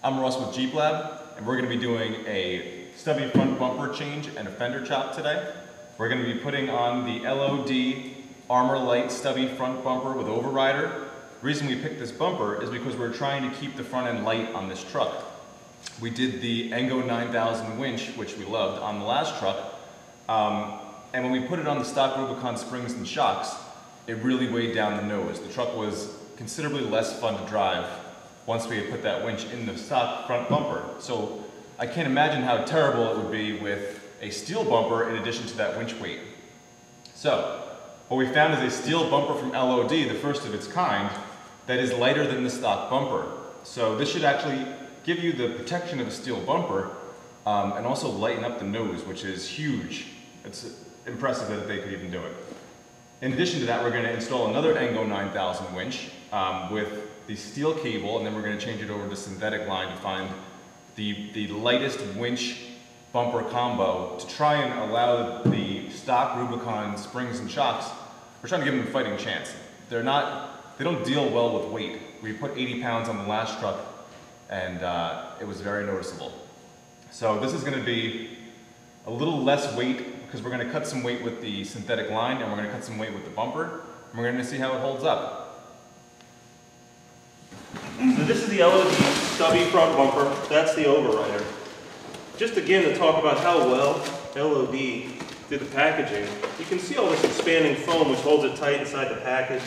I'm Ross with Jeep Lab, and we're going to be doing a stubby front bumper change and a fender chop today. We're going to be putting on the LOD Armor Lite stubby front bumper with overrider. The reason we picked this bumper is because we're trying to keep the front end light on this truck. We did the Engo E9000 winch, which we loved, on the last truck, and when we put it on the stock Rubicon springs and shocks, it really weighed down the nose. The truck was considerably less fun to drive once we had put that winch in the stock front bumper. So I can't imagine how terrible it would be with a steel bumper in addition to that winch weight. So what we found is a steel bumper from LOD, the first of its kind, that is lighter than the stock bumper. So this should actually give you the protection of a steel bumper and also lighten up the nose, which is huge. It's impressive that they could even do it. In addition to that, we're going to install another Engo E9000 winch with the steel cable, and then we're going to change it over to synthetic line to find the lightest winch bumper combo to try and allow the stock Rubicon springs and shocks. We're trying to give them a fighting chance. They don't deal well with weight. We put 80 pounds on the last truck, and it was very noticeable. So this is going to be a little less weight because we're going to cut some weight with the synthetic line, and we're going to cut some weight with the bumper, and we're going to see how it holds up. So this is the LOD stubby front bumper. That's the overrider. Just again to talk about how well LOD did the packaging, you can see all this expanding foam which holds it tight inside the package.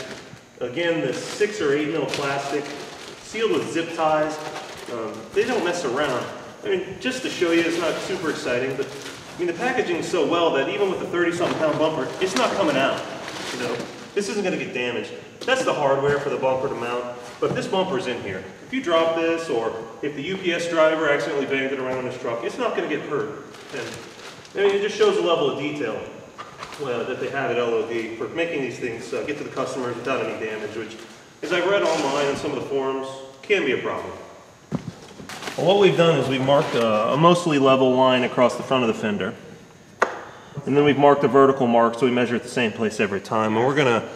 Again, this 6 or 8 mil plastic, sealed with zip ties. They don't mess around. I mean, just to show you, it's not super exciting, but I mean, the packaging is so well that even with a 30-something pound bumper, it's not coming out. You know, this isn't going to get damaged. That's the hardware for the bumper to mount, but this bumper's in here. If you drop this, or if the UPS driver accidentally banged it around his truck, it's not going to get hurt. And I mean, it just shows the level of detail that they have at LOD for making these things get to the customers without any damage, which, as I've read online in some of the forums, can be a problem. Well, what we've done is we've marked a mostly level line across the front of the fender. And then we've marked a vertical mark, so we measure at the same place every time. And we're going to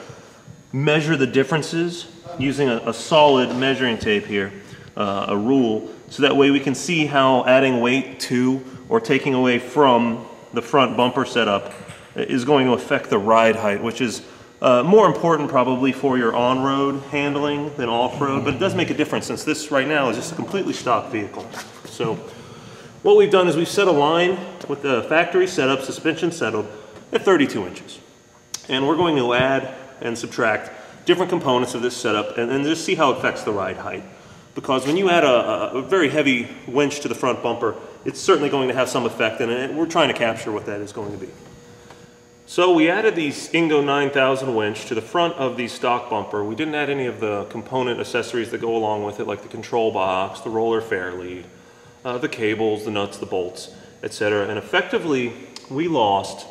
measure the differences using a solid measuring tape here, a rule, so that way we can see how adding weight to or taking away from the front bumper setup is going to affect the ride height, which is more important probably for your on-road handling than off-road, but it does make a difference since this right now is just a completely stock vehicle. So what we've done is we've set a line with the factory setup, suspension settled, at 32 inches. And we're going to add and subtract different components of this setup and just see how it affects the ride height. Because when you add a very heavy winch to the front bumper, it's certainly going to have some effect, and we're trying to capture what that is going to be. So we added the Engo E9000 winch to the front of the stock bumper. We didn't add any of the component accessories that go along with it, like the control box, the roller fairlead, the cables, the nuts, the bolts, etc. And effectively, we lost...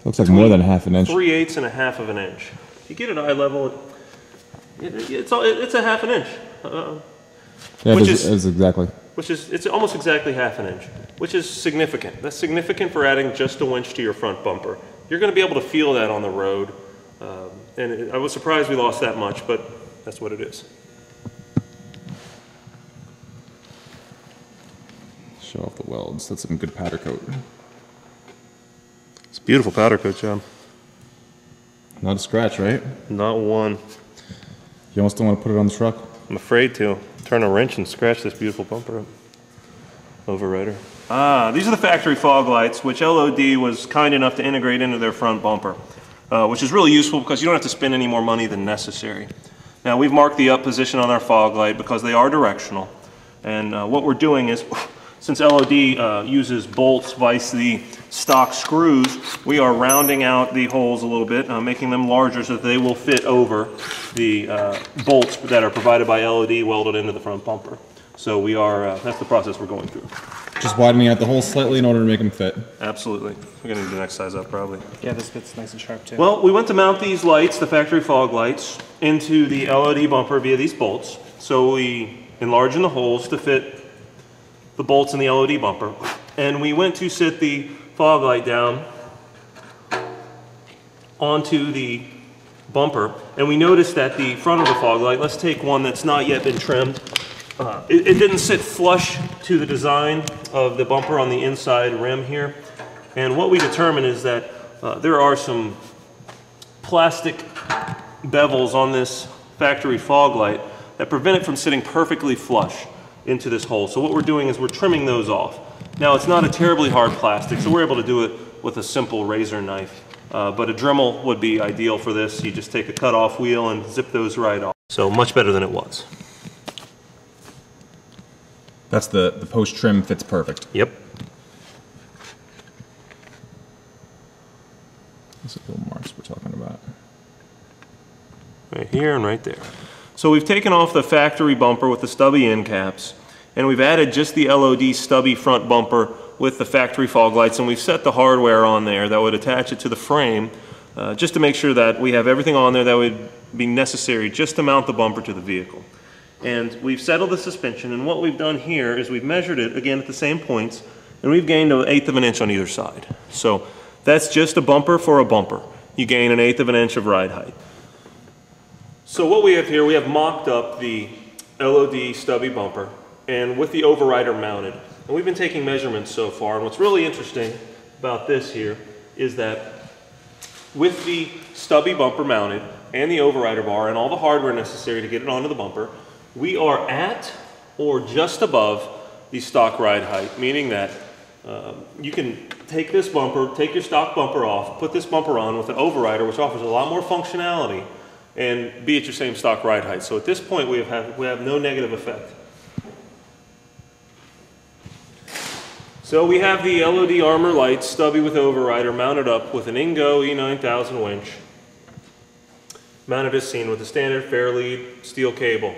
Looks like more than half an inch. 3/8 and a half of an inch. If you get it eye level, it's a half an inch. Yeah, it's almost exactly half an inch, which is significant. That's significant for adding just a winch to your front bumper. You're going to be able to feel that on the road, and I was surprised we lost that much, but that's what it is. Show off the welds. That's some good powder coat. It's a beautiful powder coat job. Not a scratch, right? Not one. You almost don't want to put it on the truck? I'm afraid to. Turn a wrench and scratch this beautiful bumper up. Overrider. These are the factory fog lights, which LOD was kind enough to integrate into their front bumper, which is really useful because you don't have to spend any more money than necessary. Now, we've marked the up position on our fog light because they are directional. And what we're doing is, since LOD uses bolts vice the stock screws, we are rounding out the holes a little bit, making them larger so that they will fit over the bolts that are provided by LOD welded into the front bumper. So we are, that's the process we're going through. Just widening out the holes slightly in order to make them fit. Absolutely. We're going to do the next size up probably. Yeah, this fits nice and sharp too. Well, we went to mount these lights, the factory fog lights, into the LOD bumper via these bolts. So we enlarged the holes to fit the bolts in the LOD bumper. And we went to sit the fog light down onto the bumper, and we noticed that the front of the fog light, let's take one that's not yet been trimmed, it didn't sit flush to the design of the bumper on the inside rim here. And what we determined is that there are some plastic bevels on this factory fog light that prevent it from sitting perfectly flush into this hole. So what we're doing is we're trimming those off. Now it's not a terribly hard plastic, so we're able to do it with a simple razor knife. But a Dremel would be ideal for this. You just take a cut-off wheel and zip those right off. So much better than it was. That's the post-trim fits perfect. Yep. These are little marks we're talking about. Right here and right there. So we've taken off the factory bumper with the stubby end caps, and we've added just the LOD stubby front bumper with the factory fog lights, and we've set the hardware on there that would attach it to the frame just to make sure that we have everything on there that would be necessary just to mount the bumper to the vehicle. And we've settled the suspension, and what we've done here is we've measured it again at the same points, and we've gained 1/8 of an inch on either side. So that's just a bumper for a bumper. You gain 1/8 of an inch of ride height. So what we have here, we have mocked up the LOD stubby bumper and with the overrider mounted. And we've been taking measurements so far, and what's really interesting about this here is that with the stubby bumper mounted and the overrider bar and all the hardware necessary to get it onto the bumper, we are at or just above the stock ride height, meaning that you can take this bumper, take your stock bumper off, put this bumper on with an overrider, which offers a lot more functionality, and be at your same stock ride height. So at this point, we have no negative effect. So we have the LOD Armor Lite stubby with overrider mounted up with an Engo E9000 winch, mounted as seen with a standard fair lead steel cable.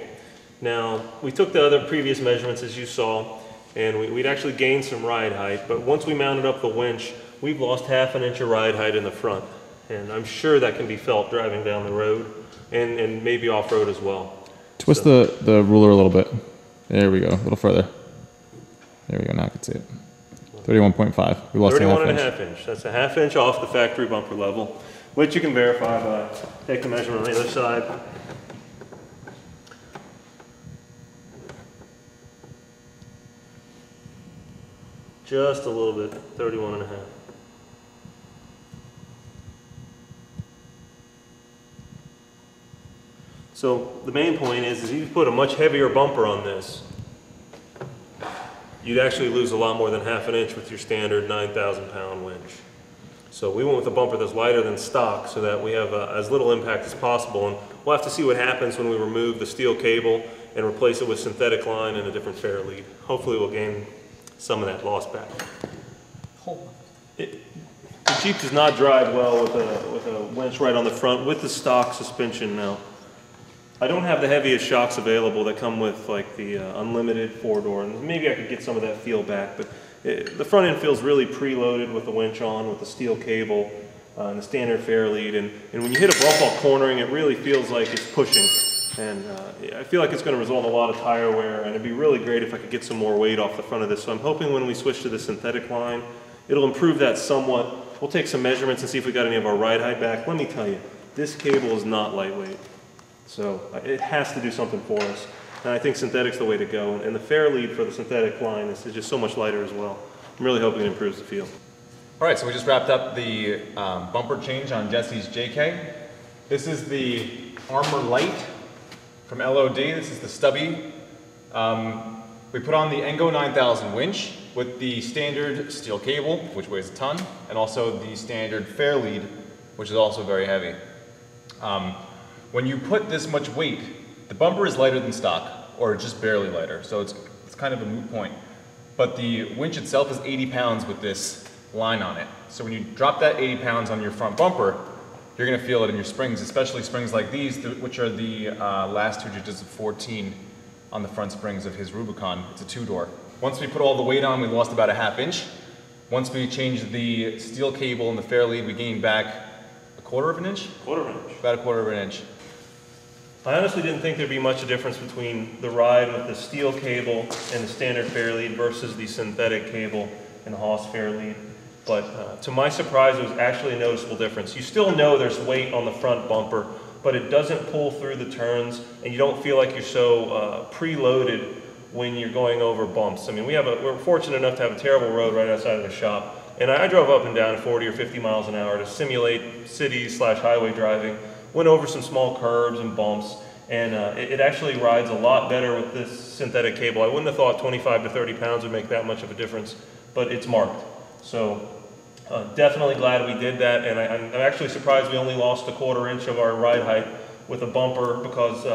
Now, we took the other previous measurements as you saw, and we'd actually gained some ride height, but once we mounted up the winch, we've lost 1/2 an inch of ride height in the front. And I'm sure that can be felt driving down the road and maybe off-road as well. Twist the ruler a little bit. There we go, a little further. There we go, now I can see it. 31.5, we lost 31.5 inch. That's a 1/2 inch off the factory bumper level, which you can verify by taking the measurement on the other side. Just a little bit, 31.5. So the main point is if you put a much heavier bumper on this, you'd actually lose a lot more than 1/2 an inch with your standard 9,000 pound winch. So we went with a bumper that's lighter than stock so that we have as little impact as possible, and we'll have to see what happens when we remove the steel cable and replace it with synthetic line and a different fair lead. Hopefully we'll gain some of that loss back. The Jeep does not drive well with a winch right on the front with the stock suspension now. I don't have the heaviest shocks available that come with like the unlimited 4-door, and maybe I could get some of that feel back, but the front end feels really preloaded with the winch on, with the steel cable and the standard fair lead, and when you hit a bump while cornering, it really feels like it's pushing, and I feel like it's going to result in a lot of tire wear, and it'd be really great if I could get some more weight off the front of this. So I'm hoping when we switch to the synthetic line, it'll improve that somewhat. We'll take some measurements and see if we got any of our ride height back. Let me tell you, this cable is not lightweight. So it has to do something for us. And I think synthetic's the way to go. And the fair lead for the synthetic line is just so much lighter as well. I'm really hoping it improves the feel. All right, so we just wrapped up the bumper change on Jesse's JK. This is the Armor Lite from LOD. This is the stubby. We put on the Engo E9000 winch with the standard steel cable, which weighs a ton, and also the standard fair lead, which is also very heavy. When you put this much weight, the bumper is lighter than stock, or just barely lighter, so it's kind of a moot point. But the winch itself is 80 pounds with this line on it. So when you drop that 80 pounds on your front bumper, you're gonna feel it in your springs, especially springs like these, which are the last 2 digits of 14 on the front springs of his Rubicon. It's a 2-door. Once we put all the weight on, we lost about a 1/2 inch. Once we changed the steel cable and the fair lead, we gained back a 1/4 of an inch? 1/4 of an inch. About a 1/4 of an inch. I honestly didn't think there'd be much of a difference between the ride with the steel cable and the standard fair lead versus the synthetic cable and the Haas fair lead. But to my surprise, it was actually a noticeable difference. You still know there's weight on the front bumper, but it doesn't pull through the turns, and you don't feel like you're so preloaded when you're going over bumps. I mean, we're fortunate enough to have a terrible road right outside of the shop. And I drove up and down at 40 or 50 miles an hour to simulate city/highway driving. Went over some small curbs and bumps, and it actually rides a lot better with this synthetic cable. I wouldn't have thought 25 to 30 pounds would make that much of a difference, but it's marked. So definitely glad we did that, and I'm actually surprised we only lost a 1/4 inch of our ride height with a bumper, because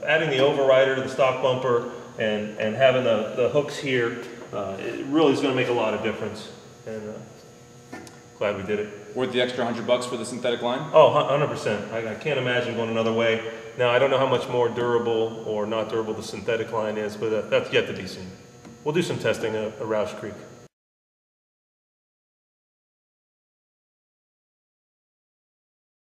adding the overrider to the stock bumper and having the hooks here, it really is going to make a lot of difference. And glad we did it. Worth the extra $100 for the synthetic line? Oh, 100%. I can't imagine going another way. Now, I don't know how much more durable or not durable the synthetic line is, but that's yet to be seen. We'll do some testing at Roush Creek.